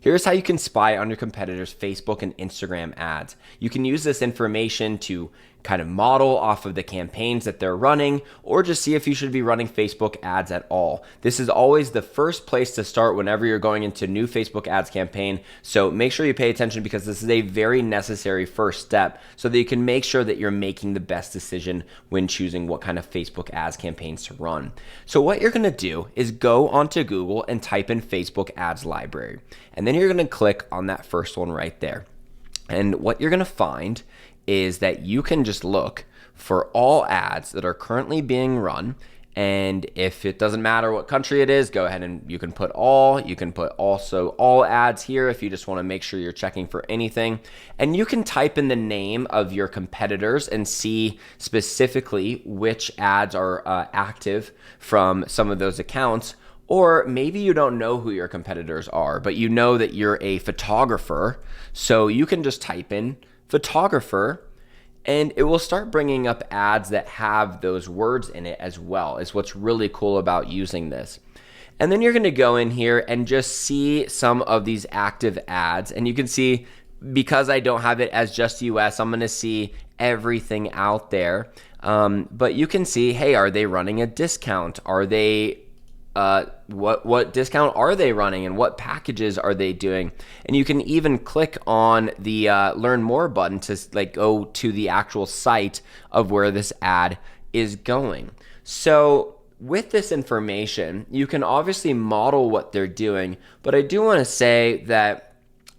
Here's how you can spy on your competitors' Facebook and Instagram ads. You can use this information to kind of model off of the campaigns that they're running, or just see if you should be running Facebook ads at all. This is always the first place to start whenever you're going into a new Facebook ads campaign. So make sure you pay attention, because this is a very necessary first step so that you can make sure that you're making the best decision when choosing what kind of Facebook ads campaigns to run. So what you're gonna do is go onto Google and type in Facebook ads library. And then you're gonna click on that first one right there. And what you're gonna find is that you can just look for all ads that are currently being run. And if it doesn't matter what country it is, go ahead and you can put all. You can put also all ads here if you just want to make sure you're checking for anything. And you can type in the name of your competitors and see specifically which ads are active from some of those accounts. Or maybe you don't know who your competitors are, but you know that you're a photographer. So you can just type in photographer, and it will start bringing up ads that have those words in it as well, is what's really cool about using this. And then you're going to go in here and just see some of these active ads. And you can see, because I don't have it as just US, I'm going to see everything out there. But you can see, hey, are they running a discount? Are they what discount are they running, and what packages are they doing? And you can even click on the learn more button to go to the actual site of where this ad is going. So with this information, you can obviously model what they're doing, but I do want to say that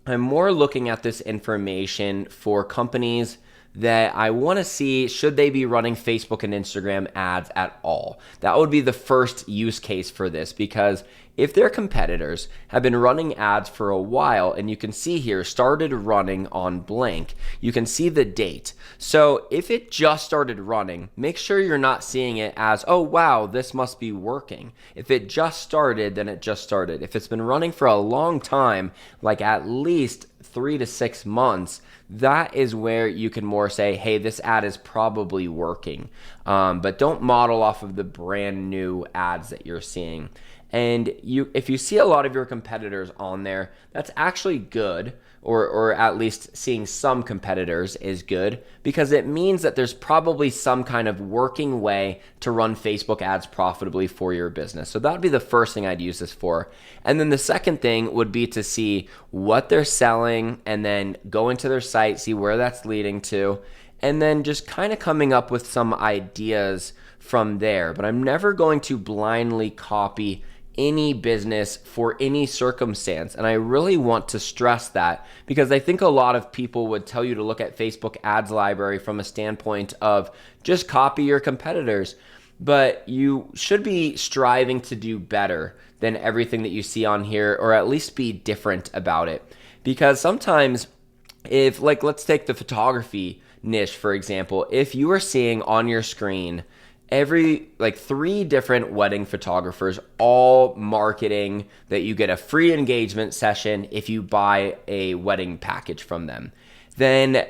I'm more looking at this information for companies that I want to see, should they be running Facebook and Instagram ads at all? That would be the first use case for this, because if their competitors have been running ads for a while, and you can see here, started running on blank, you can see the date. So if it just started running, make sure you're not seeing it as, oh wow, this must be working. If it just started, then it just started. If it's been running for a long time, like at least 3 to 6 months, that is where you can more say, hey, this ad is probably working. But don't model off of the brand new ads that you're seeing. And if you see a lot of your competitors on there, that's actually good, or at least seeing some competitors is good, because it means that there's probably some kind of working way to run Facebook ads profitably for your business. So that would be the first thing I'd use this for. And then the second thing would be to see what they're selling, and then go into their site, see where that's leading to, and then just kind of coming up with some ideas from there. But I'm never going to blindly copy any business for any circumstance. And I really want to stress that, because I think a lot of people would tell you to look at Facebook ads library from a standpoint of just copy your competitors. But you should be striving to do better than everything that you see on here, or at least be different about it. Because sometimes, if let's take the photography niche, for example, if you are seeing on your screen every 3 different wedding photographers all marketing that you get a free engagement session if you buy a wedding package from them, then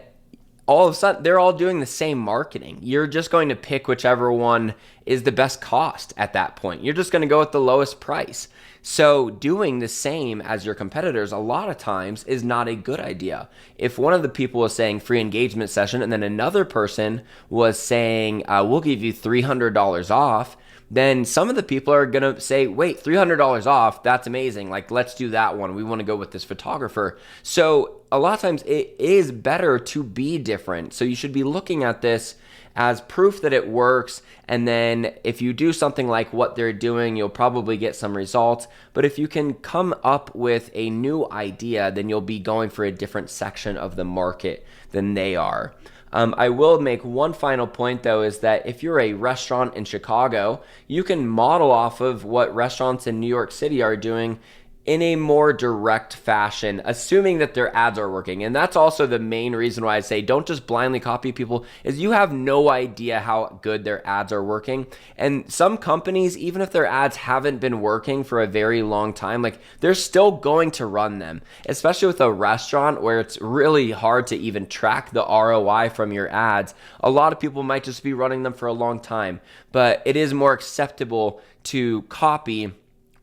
all of a sudden they're all doing the same marketing. You're just going to pick whichever one is the best cost at that point. You're just going to go with the lowest price. So doing the same as your competitors a lot of times is not a good idea. If one of the people was saying free engagement session, and then another person was saying, we'll give you $300 off, then some of the people are going to say, wait, $300 off, that's amazing. Let's do that one. We want to go with this photographer. So a lot of times it is better to be different. So you should be looking at this as proof that it works. And then if you do something like what they're doing, you'll probably get some results. But if you can come up with a new idea, then you'll be going for a different section of the market than they are. I will make one final point, though, is that if you're a restaurant in Chicago, you can model off of what restaurants in New York City are doing in a more direct fashion, assuming that their ads are working. And that's also the main reason why I say don't just blindly copy people, is you have no idea how good their ads are working. And some companies, even if their ads haven't been working for a very long time, they're still going to run them, especially with a restaurant where it's really hard to even track the ROI from your ads. A lot of people might just be running them for a long time, but it is more acceptable to copy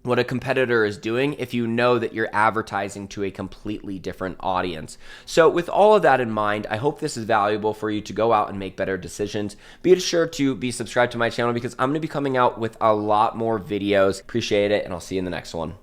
what a competitor is doing if you know that you're advertising to a completely different audience. So with all of that in mind, I hope this is valuable for you to go out and make better decisions. Be sure to be subscribed to my channel because I'm going to be coming out with a lot more videos. Appreciate it, and I'll see you in the next one.